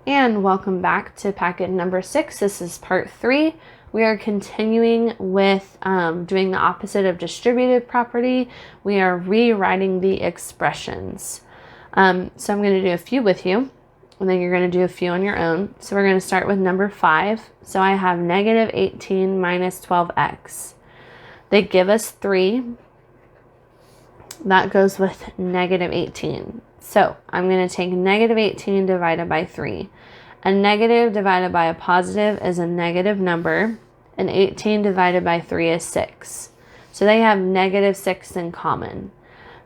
And welcome back to packet number 6. This is part 3. We are continuing with doing the opposite of distributive property. We are rewriting the expressions. So I'm going to do a few with you, and then you're going to do a few on your own. So we're going to start with number 5. So I have negative 18 minus 12x. They give us 3. That goes with negative 18. So I'm going to take negative 18 divided by 3. A negative divided by a positive is a negative number, and 18 divided by 3 is 6. So they have negative 6 in common.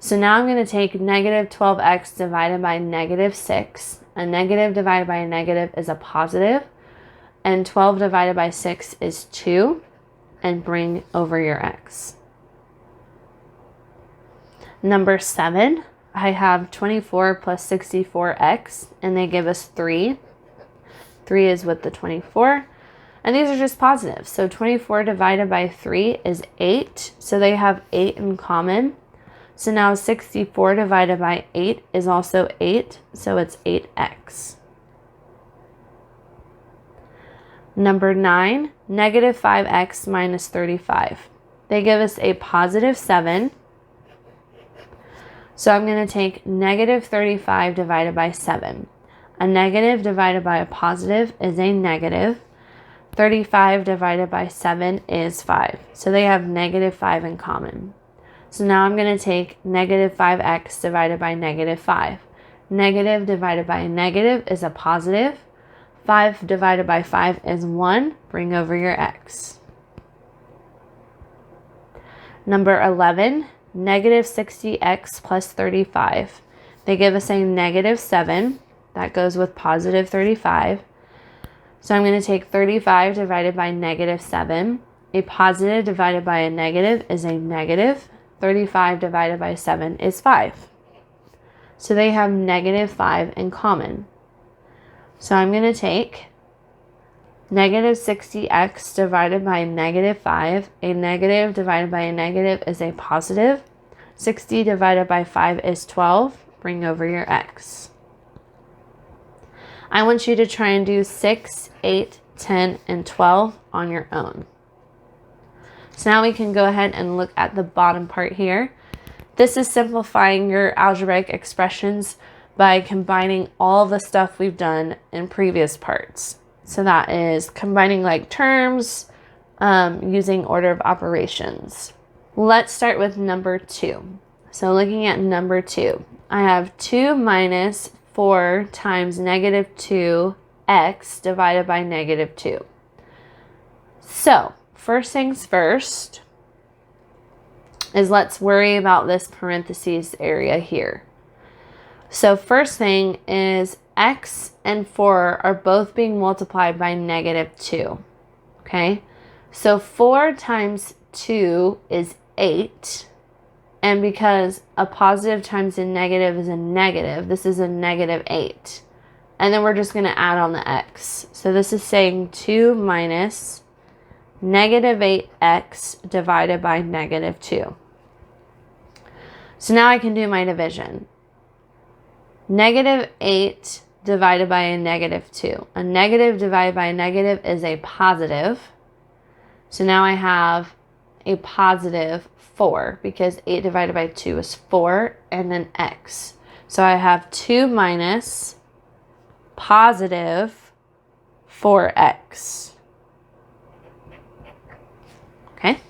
So now I'm going to take negative 12x divided by negative 6. A negative divided by a negative is a positive, and 12 divided by 6 is 2, and bring over your x. Number 7, I have 24 plus 64x, and they give us 3. 3 is with the 24, and these are just positives. So 24 divided by 3 is 8, so they have 8 in common. So now 64 divided by 8 is also 8, so it's 8x. Number 9, negative 5x minus 35. They give us a positive 7. So I'm going to take negative 35 divided by 7. A negative divided by a positive is a negative. 35 divided by 7 is 5. So they have negative 5 in common. So now I'm going to take negative 5x divided by negative 5. Negative divided by a negative is a positive. 5 divided by 5 is 1. Bring over your x. Number 11, negative 60x plus 35. They give us a negative 7. That goes with positive 35. So I'm going to take 35 divided by negative 7. A positive divided by a negative is a negative. 35 divided by 7 is 5. So they have negative 5 in common. So I'm going to take negative 60x divided by negative 5. A negative divided by a negative is a positive. 60 divided by 5 is 12. Bring over your x. I want you to try and do 6, 8, 10, and 12 on your own. So now we can go ahead and look at the bottom part here. This is simplifying your algebraic expressions by combining all the stuff we've done in previous parts. So that is combining like terms, using order of operations. Let's start with number 2. So looking at number 2, I have 2 minus 4 times negative 2x divided by negative 2. So first things first is let's worry about this parentheses area here. So first thing is x and 4 are both being multiplied by negative 2. Okay, so 4 times 2 is 8. And because a positive times a negative is a negative, this is a negative 8. And then we're just going to add on the x. So this is saying 2 minus negative 8x divided by negative 2. So now I can do my division. Negative 8 divided by a negative 2. A negative divided by a negative is a positive. So now I have a positive 4 because 8 divided by 2 is 4, and then x. So I have 2 minus positive 4x. Okay?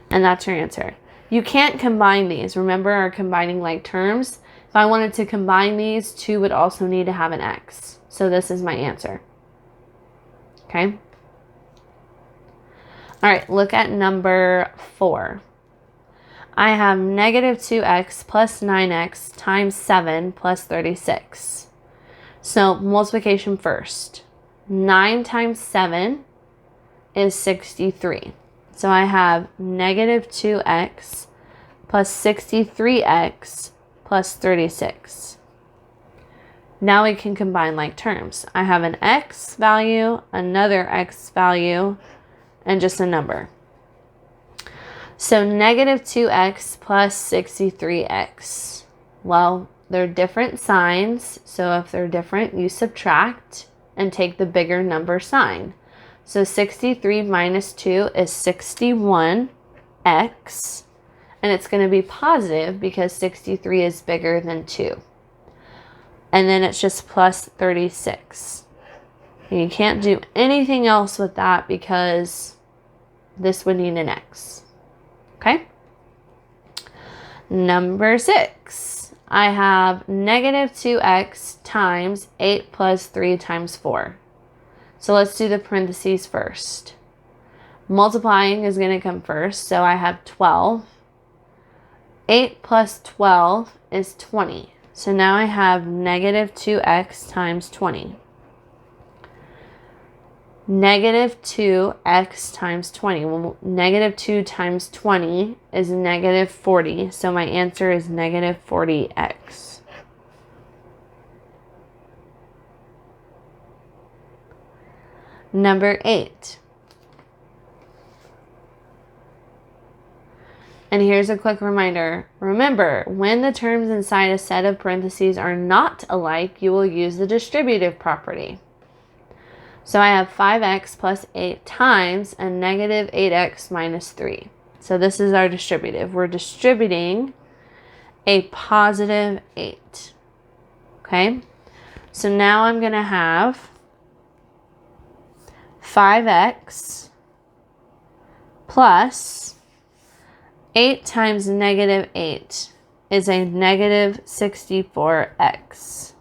And that's your answer. You can't combine these. Remember our combining like terms? If I wanted to combine these, 2 would also need to have an x. So this is my answer. Okay? All right, look at number 4. I have negative 2x plus 9x times 7 plus 36. So multiplication first. 9 times 7 is 63. So I have negative 2x plus 63x plus 36. Now we can combine like terms. I have an x value, another x value, and just a number. So negative 2x plus 63x. Well, they're different signs. So if they're different, you subtract and take the bigger number sign. So 63 minus 2 is 61x. And it's going to be positive because 63 is bigger than 2. And then it's just plus 36. And you can't do anything else with that because this would need an x. Okay? Number 6. I have negative 2x times 8 plus 3 times 4. So let's do the parentheses first. Multiplying is going to come first, so I have 12. 8 plus 12 is 20. So now I have negative 2x times 20. Negative 2x times 20. Well, negative 2 times 20 is negative 40. So my answer is negative 40x. Number 8. And here's a quick reminder. Remember, when the terms inside a set of parentheses are not alike, you will use the distributive property. So I have 5x plus 8 times a negative 8x minus 3. So this is our distributive. We're distributing a positive 8. Okay? So now I'm going to have 5x plus 8 times negative 8 is a negative 64x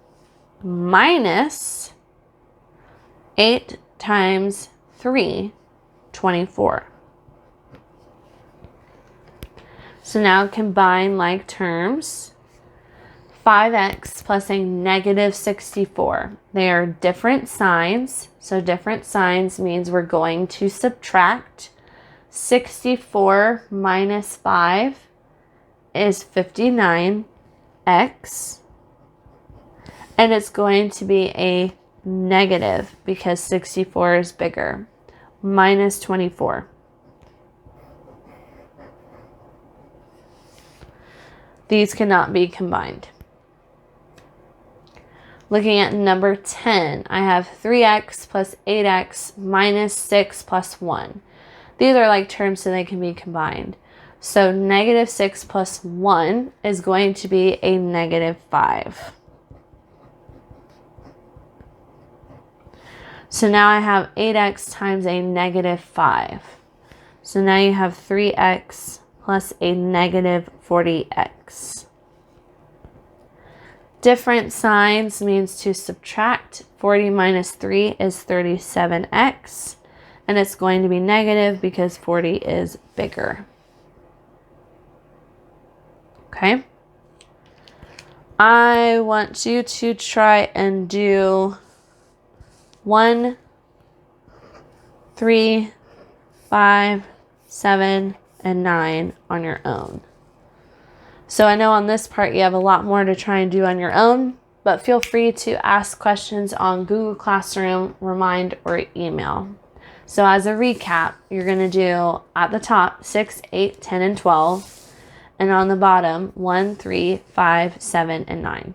minus 8 times 3, 24. So now combine like terms. 5x plus a negative 64. They are different signs. So different signs means we're going to subtract. 64 minus 5 is 59x. And it's going to be a negative because 64 is bigger. Minus 24. These cannot be combined. Looking at number 10, I have 3x plus 8x minus 6 plus 1. These are like terms so they can be combined. So negative 6 plus 1 is going to be a negative 5. So now I have 8x times a negative 5. So now you have 3x plus a negative 40x. Different signs means to subtract. 40 minus 3 is 37x. And it's going to be negative because 40 is bigger. Okay? I want you to try and do 1, 3, 5, 7, and 9 on your own. So I know on this part you have a lot more to try and do on your own, but feel free to ask questions on Google Classroom, Remind, or email. So as a recap, you're going to do at the top 6, 8, 10, and 12, and on the bottom 1, 3, 5, 7, and 9.